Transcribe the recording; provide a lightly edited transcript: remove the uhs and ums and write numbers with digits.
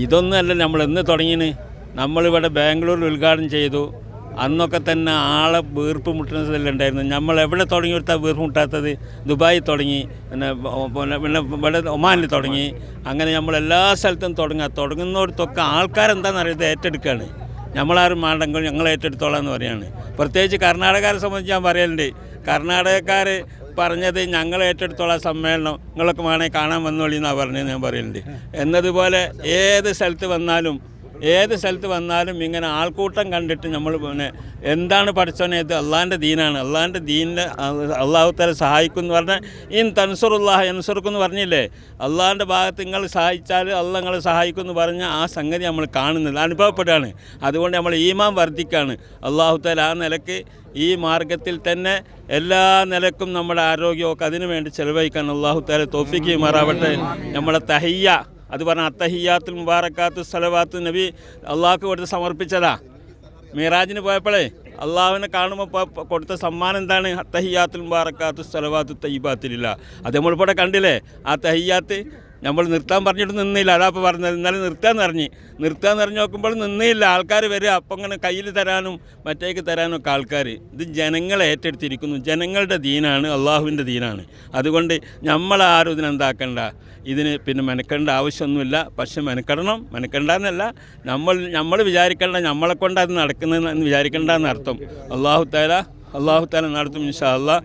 ഇതൊന്നുമല്ല നമ്മൾ എന്ന് തുടങ്ങിയത്. നമ്മളിവിടെ ബാംഗ്ലൂരിൽ ഉദ്ഘാടനം ചെയ്തു. അന്നൊക്കെ തന്നെ ആളെ വീർപ്പ് മുട്ടുന്നതിലുണ്ടായിരുന്നു. നമ്മൾ എവിടെ തുടങ്ങി കൊടുത്താൽ വീർപ്പ് മുട്ടാത്തത്? ദുബായി തുടങ്ങി, പിന്നെ ഇവിടെ ഒമാനിൽ തുടങ്ങി. അങ്ങനെ നമ്മൾ എല്ലാ സ്ഥലത്തും തുടങ്ങുന്നിടത്തൊക്കെ ആൾക്കാരെന്താണെന്നറിയാതെ ഏറ്റെടുക്കുകയാണ്. നമ്മളാരും വേണ്ടെങ്കിൽ ഞങ്ങൾ ഏറ്റെടുത്തോളാം എന്ന് പറയുകയാണ്. പ്രത്യേകിച്ച് കർണാടകക്കാരെ സംബന്ധിച്ച് ഞാൻ പറയലുണ്ട്. കർണാടകക്കാർ പറഞ്ഞത് ഞങ്ങൾ ഏറ്റെടുത്തോളാം സമ്മേളനം, നിങ്ങളൊക്കെ വേണമെങ്കിൽ കാണാൻ വന്നോളി എന്നാണ് പറഞ്ഞത് ഞാൻ പറയലുണ്ട്. എന്നതുപോലെ ഏത് സ്ഥലത്ത് വന്നാലും ഇങ്ങനെ ആൾക്കൂട്ടം കണ്ടിട്ട് നമ്മൾ പിന്നെ എന്താണ് പഠിച്ചോനെ, ഇത് അള്ളാഹിൻ്റെ ദീനാണ്, അള്ളാഹിൻ്റെ ദീനിനെ അള്ളാഹു തആല സഹായിക്കും എന്ന് പറഞ്ഞാൽ ഇൻ തൻസുറുല്ലാഹ യൻസുറുക്കും എന്ന് പറഞ്ഞില്ലേ. അള്ളാഹിൻ്റെ ഭാഗത്ത് നിങ്ങൾ സഹായിച്ചാൽ അള്ളാഹ് നിങ്ങളെ സഹായിക്കും എന്ന് പറഞ്ഞ ആ സംഗതി നമ്മൾ കാണുന്നില്ല, അനുഭവപ്പെടുകയാണ്. അതുകൊണ്ട് നമ്മൾ ഈമാൻ വർദ്ധിക്കുകയാണ്. അള്ളാഹു തആല ആ നിലയ്ക്ക് ഈ മാർഗത്തിൽ തന്നെ എല്ലാ നിലക്കും നമ്മുടെ ആരോഗ്യമൊക്കെ അതിനു വേണ്ടി ചെലവഴിക്കാൻ അള്ളാഹു തആല തൗഫീഖ് ചെയ്യുമാറാവട്ടെ. നമ്മുടെ തഹിയ്യ അത് പറഞ്ഞാൽ അത്തഹിയ്യാത്തുൽ മുബാറക്കാത്തു സലവാത്തു നബി അള്ളാഹ്ക്ക് കൊടുത്ത് സമർപ്പിച്ചതാ. മിറാജിന് പോയപ്പോഴേ അള്ളാഹുവിനെ കാണുമ്പോൾ കൊടുത്ത സമ്മാനം എന്താണ്? അത്തഹിയ്യാത്തുൽ മുബാറക്കാത്തു സലവാത്തു തയ്യിബാത്തിലില്ല. അത് നമ്മളിവിടെ കണ്ടില്ലേ. ആ തഹിയ്യാത്ത് നമ്മൾ നിർത്താൻ പറഞ്ഞിട്ട് നിന്നില്ല. അതാപ്പോൾ പറഞ്ഞത്. ഇന്നലെ നിർത്താൻ പറഞ്ഞ് നോക്കുമ്പോൾ നിന്നില്ല. ആൾക്കാർ വരിക, അപ്പം ഇങ്ങനെ കയ്യിൽ തരാനും മറ്റേക്ക് തരാനും ഒക്കെ ആൾക്കാർ. ഇത് ജനങ്ങളെ ഏറ്റെടുത്തിരിക്കുന്നു. ജനങ്ങളുടെ ദീനാണ്, അള്ളാഹുവിൻ്റെ ദീനാണ്. അതുകൊണ്ട് നമ്മളാരും ഇതിനെന്താക്കണ്ട, ഇതിന് പിന്നെ മെനക്കേണ്ട ആവശ്യമൊന്നുമില്ല. പക്ഷെ മെനക്കെണ്ടെന്നല്ല, നമ്മൾ വിചാരിക്കേണ്ട നമ്മളെ കൊണ്ട് അത് നടക്കുന്നതെന്ന് വിചാരിക്കേണ്ടെന്ന് അർത്ഥം. അള്ളാഹു തആല നടത്തും ഇൻഷാ അല്ലാഹ്.